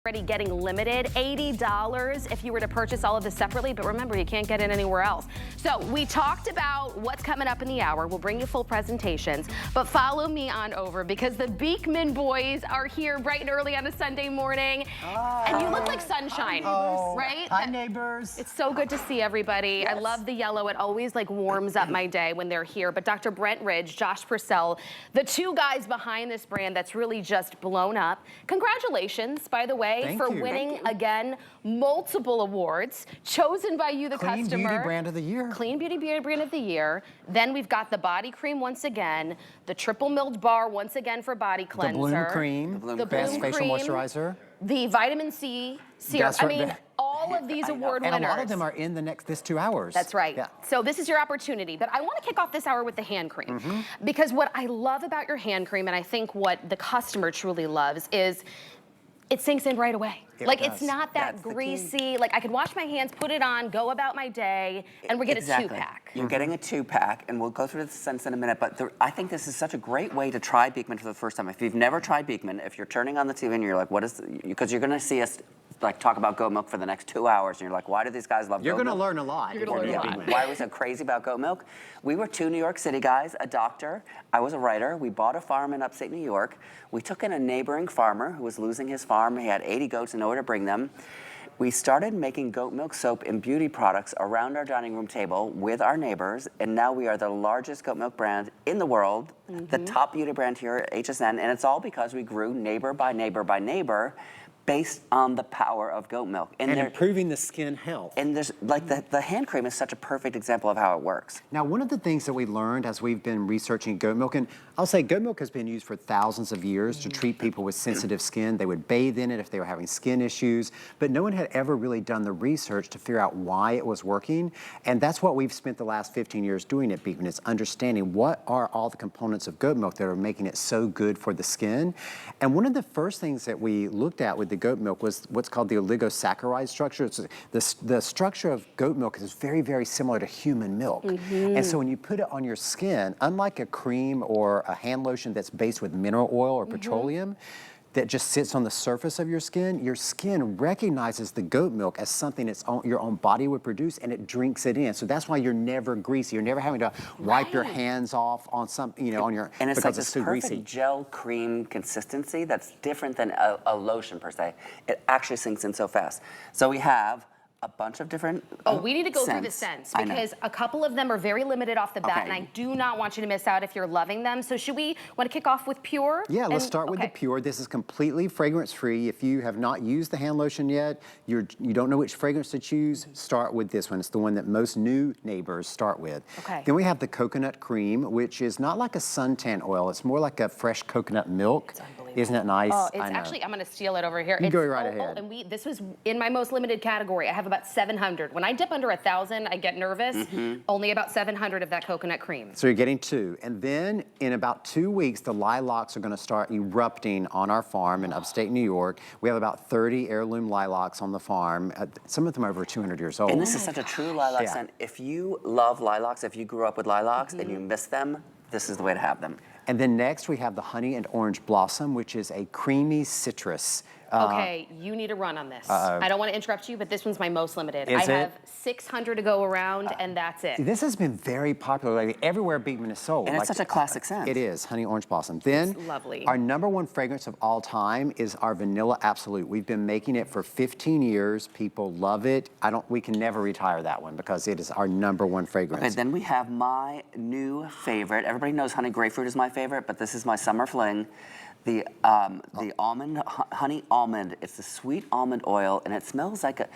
Already getting limited, $80 if you were to purchase all of this separately, but remember, you can't get it anywhere else. So we talked about what's coming up in the hour. We'll bring you full presentations, but follow me on over because the Beekman boys are here bright and early on a Sunday morning. Hi. And you look like sunshine, right? Hi, neighbors. It's so good to see everybody. Yes. I love the yellow. It always like warms up my day when they're here. But Dr. Brent Ridge, Josh Purcell, the two guys behind this brand that's really just blown up. Congratulations, by the way. For winning, again, multiple awards, chosen by you, the customer. Clean Beauty Brand of the Year. Clean Beauty Brand of the Year. Then we've got the body cream once again, the triple milled bar once again for body cleanser. The Bloom Cream, the best Bloom facial cream, moisturizer. The vitamin C serum. I mean, all of these award winners. And a lot of them are in this 2 hours. That's right. Yeah. So this is your opportunity. But I want to kick off this hour with the hand cream. Because what I love about your hand cream, and I think what the customer truly loves, is it sinks in right away. It's not that greasy. Like I could wash my hands, put it on, go about my day, and we get a 2-pack. You're getting a 2-pack, and we'll go through the scents in a minute, but I think this is such a great way to try Beekman for the first time. If you've never tried Beekman, if you're turning on the TV and you're like, what is, because you're gonna see us like talk about goat milk for the next 2 hours, and you're like, why do these guys love goat milk? You're gonna learn a lot. You're gonna learn a lot. Why was it crazy about goat milk? We were 2 New York City guys, a doctor, I was a writer. We bought a farm in upstate New York. We took in a neighboring farmer who was losing his farm. He had 80 goats in order to bring them. We started making goat milk soap and beauty products around our dining room table with our neighbors, and now we are the largest goat milk brand in the world, the top beauty brand here at HSN, and it's all because we grew neighbor by neighbor by neighbor based on the power of goat milk. And improving the skin health. And there's, like, the hand cream is such a perfect example of how it works. Now, one of the things that we learned as we've been researching goat milk, and I'll say goat milk has been used for thousands of years to treat people with sensitive skin. They would bathe in it if they were having skin issues, but no one had ever really done the research to figure out why it was working. And that's what we've spent the last 15 years doing at Beekman, is understanding what are all the components of goat milk that are making it so good for the skin. And one of the first things that we looked at with the goat milk was what's called the oligosaccharide structure. It's the structure of goat milk is very, very similar to human milk. And so when you put it on your skin, unlike a cream or a hand lotion that's based with mineral oil or petroleum, that just sits on the surface of your skin recognizes the goat milk as something your own body would produce, and it drinks it in. So that's why you're never greasy. You're never having to wipe your hands off on on your, and it's because like it's this too perfect greasy. gel cream consistency that's different than a lotion per se. It actually sinks in so fast. So we have a bunch of different we need to go through the scents because a couple of them are very limited off the bat, and I do not want you to miss out if you're loving them. So should we want to kick off with Pure? Yeah, let's start with the Pure. This is completely fragrance-free. If you have not used the hand lotion yet, you don't know which fragrance to choose, start with this one. It's the one that most new neighbors start with. Then we have the coconut cream, which is not like a suntan oil. It's more like a fresh coconut milk. Isn't it nice? Oh, it's actually, I'm going to steal it over here. You go right ahead. And this was in my most limited category. I have about 700. When I dip under 1,000, I get nervous. Only about 700 of that coconut cream. So you're getting 2. And then in about 2 weeks, the lilacs are going to start erupting on our farm in upstate New York. We have about 30 heirloom lilacs on the farm. Some of them are over 200 years old. And this is such a true lilac scent. If you love lilacs, if you grew up with lilacs and you miss them, this is the way to have them. And then next we have the honey and orange blossom, which is a creamy citrus. Okay, you need a run on this. I don't want to interrupt you, but this one's my most limited. I have 600 to go around, and that's it. This has been very popular lately. Everywhere Beekman is sold. And it's such a classic scent. It is, honey orange blossom. Then, it's lovely. Our #1 fragrance of all time is our Vanilla Absolute. We've been making it for 15 years. People love it. We can never retire that one because it is our #1 fragrance. Okay, then we have my new favorite. Everybody knows honey grapefruit is my favorite, but this is my summer fling. The almond, honey almond. It's the sweet almond oil, and it smells like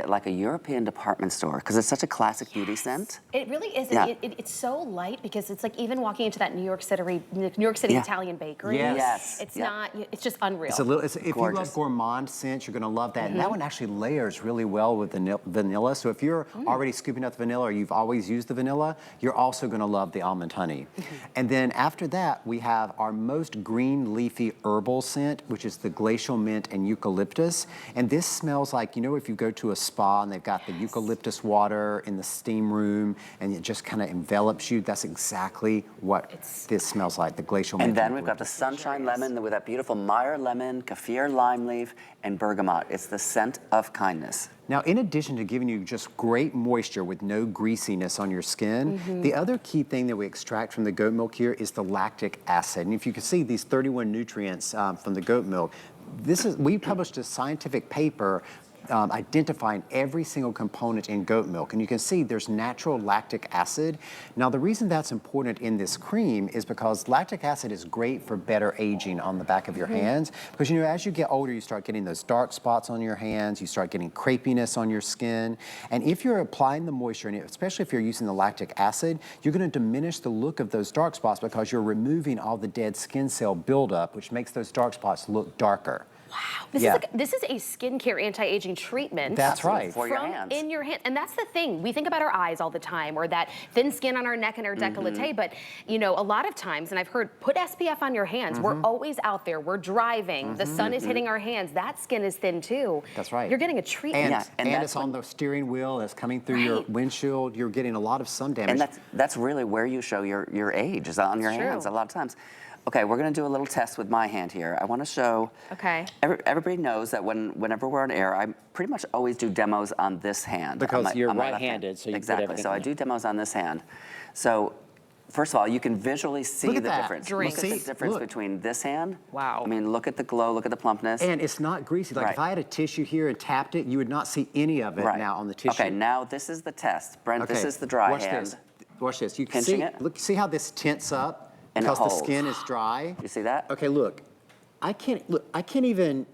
like a European department store because it's such a classic beauty scent. It really is. It's so light because it's like even walking into that New York City Italian bakery. It's not. It's just unreal. If you love gourmand scents, you're going to love that. And that one actually layers really well with the vanilla. So if you're already scooping up the vanilla or you've always used the vanilla, you're also going to love the almond honey. And then after that, we have our most green leafy herbal scent, which is the glacial mint and eucalyptus. And this smells like, if you go to a spa and they've got the eucalyptus water in the steam room and it just kind of envelops you. That's exactly what this smells like, the glacial mint. And then we've got the sunshine lemon with that beautiful Meyer lemon, kaffir lime leaf, and bergamot. It's the scent of kindness. Now, in addition to giving you just great moisture with no greasiness on your skin, the other key thing that we extract from the goat milk here is the lactic acid. And if you can see these 31 nutrients from the goat milk, we published a scientific paper identifying every single component in goat milk. And you can see there's natural lactic acid. Now, the reason that's important in this cream is because lactic acid is great for better aging on the back of your hands. Because, you know, as you get older, you start getting those dark spots on your hands, you start getting crepiness on your skin. And if you're applying the moisture, and especially if you're using the lactic acid, you're going to diminish the look of those dark spots because you're removing all the dead skin cell buildup, which makes those dark spots look darker. Wow, this is a skincare anti-aging treatment. That's right. For your hands. In your hand. And that's the thing. We think about our eyes all the time, or that thin skin on our neck and our décolleté, but you know, a lot of times, and I've heard, put SPF on your hands. We're always out there. We're driving. The sun is hitting our hands. That skin is thin too. That's right. You're getting a treatment. And it's on the steering wheel, it's coming through your windshield. You're getting a lot of sun damage. And that's really where you show your age, is on your hands a lot of times. Okay, we're gonna do a little test with my hand here. I wanna show, everybody knows that whenever we're on air, I pretty much always do demos on this hand. Because you're on my left right-handed, hand. so you exactly. put everything So I do demos on this hand. So first of all, you can visually see Look the at that. difference. Drink. Look at the difference between this hand. Wow. I mean, look at the glow, look at the plumpness. And it's not greasy. Like if I had a tissue here and tapped it, you would not see any of it now on the tissue. Okay, now this is the test. Brent, this is the dry hand. This. Watch this. You can Pinching see, it. Look, see how this tints up And because it the holds. skin is dry? You see that? Okay, look. I can't even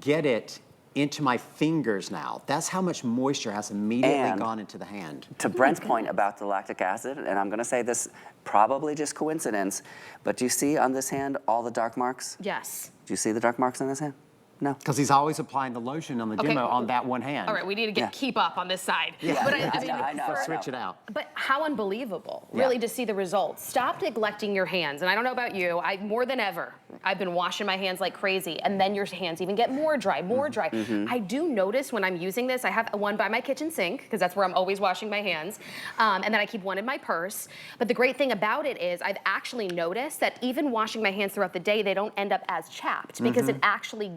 get it into my fingers now. That's how much moisture has immediately gone into the hand. To Brent's point about the lactic acid, and I'm gonna say this, probably just coincidence, but do you see on this hand all the dark marks? Yes. Do you see the dark marks on this hand? No. Because he's always applying the lotion on the demo on that one hand. All right, we need to keep up on this side. Yeah. But I know. Switch it out. But how unbelievable, really, to see the results. Stop neglecting your hands. And I don't know about you, more than ever, I've been washing my hands like crazy, and then your hands even get more dry, more dry. I do notice when I'm using this, I have one by my kitchen sink, because that's where I'm always washing my hands, and then I keep one in my purse. But the great thing about it is I've actually noticed that even washing my hands throughout the day, they don't end up as chapped, because it actually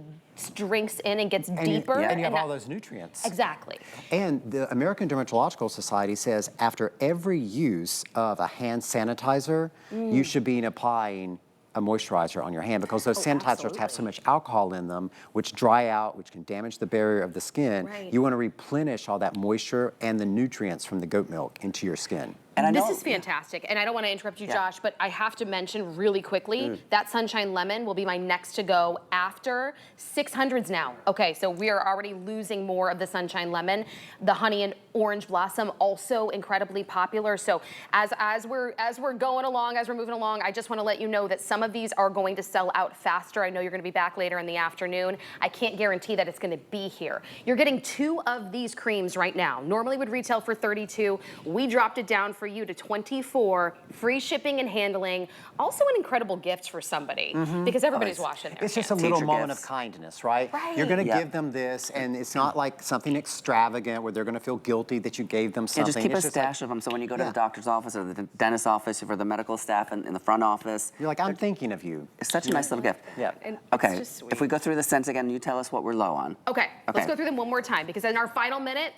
drinks in and gets deeper. And you have all those nutrients. Exactly. And the American Dermatological Society says after every use of a hand sanitizer, you should be applying a moisturizer on your hand because those sanitizers have so much alcohol in them, which dry out, which can damage the barrier of the skin. You want to replenish all that moisture and the nutrients from the goat milk into your skin. And I know, This is fantastic, and I don't want to interrupt you, Josh, but I have to mention really quickly that Sunshine Lemon will be my next to go after 600s now. Okay, so we are already losing more of the Sunshine Lemon. The Honey and Orange Blossom also incredibly popular. So as we're going along, as we're moving along, I just want to let you know that some of these are going to sell out faster. I know you're going to be back later in the afternoon. I can't guarantee that it's going to be here. You're getting 2 of these creams right now. Normally would retail for $32. We dropped it down for you to $24, free shipping and handling. Also an incredible gift for somebody because everybody's washing their It's just a hands. little Teacher moment gifts. of kindness, right? Right. You're going to give them this, and it's not like something extravagant where they're going to feel guilty that you gave them something. just keep It's a just like, stash of them, so when you go to the doctor's office or the dentist's office or for the medical staff in the front office, you're like, I'm thinking of you. it's such a nice little gift. Yeah. And it's Okay, just sweet. if we go through the scents again, you tell us what we're low on. Okay, let's Okay. go through them one more time because in our final minute,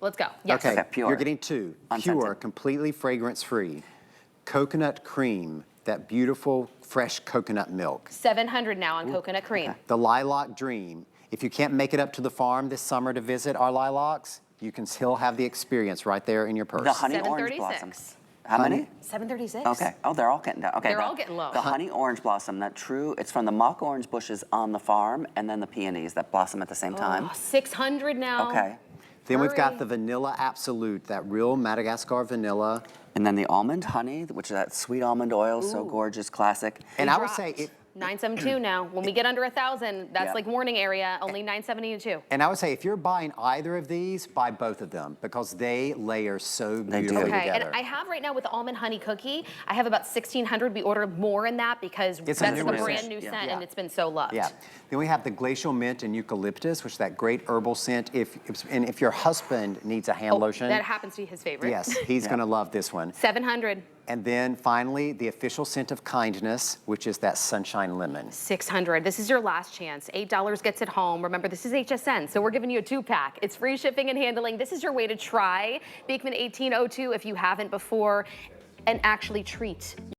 let's go. Yes. Okay, pure. You're getting 2. Unscented. Pure, completely fragrance-free. Coconut cream, that beautiful, fresh coconut milk. 700 now on coconut cream. The Lilac Dream. If you can't make it up to the farm this summer to visit our lilacs, you can still have the experience right there in your purse. The Honey Orange Blossom. 736. How many? 736. Okay. Oh, they're all getting down. Okay. They're all getting low. The Honey Orange Blossom, it's from the mock orange bushes on the farm, and then the peonies that blossom at the same time. 600 now. Okay. Then we've got Hurry. the Vanilla Absolute, that real Madagascar vanilla. And then the almond honey, which is that sweet almond oil, so gorgeous, classic. And I would Dropped. say, 972 now. When we get under 1,000, that's Yeah. like warning area, only 972. and I would say if you're buying either of these, buy both of them because they layer so They do. beautifully Okay, together. and I have right now with the almond honey cookie, I have about 1,600. We ordered more in that because It's a that's the newer brand scent. new Yeah. scent Yeah. and it's been so loved. Yeah. Then we have the glacial mint and eucalyptus, which is that great herbal scent. If your husband needs a hand lotion, That happens to be his favorite. yes, he's going to love this one. 700. And then finally, the official scent of kindness, which is that sunshine lemon. $600. This is your last chance. $8 gets it home. Remember, this is HSN, so we're giving you a 2-pack. It's free shipping and handling. This is your way to try Beekman 1802 if you haven't before and actually treat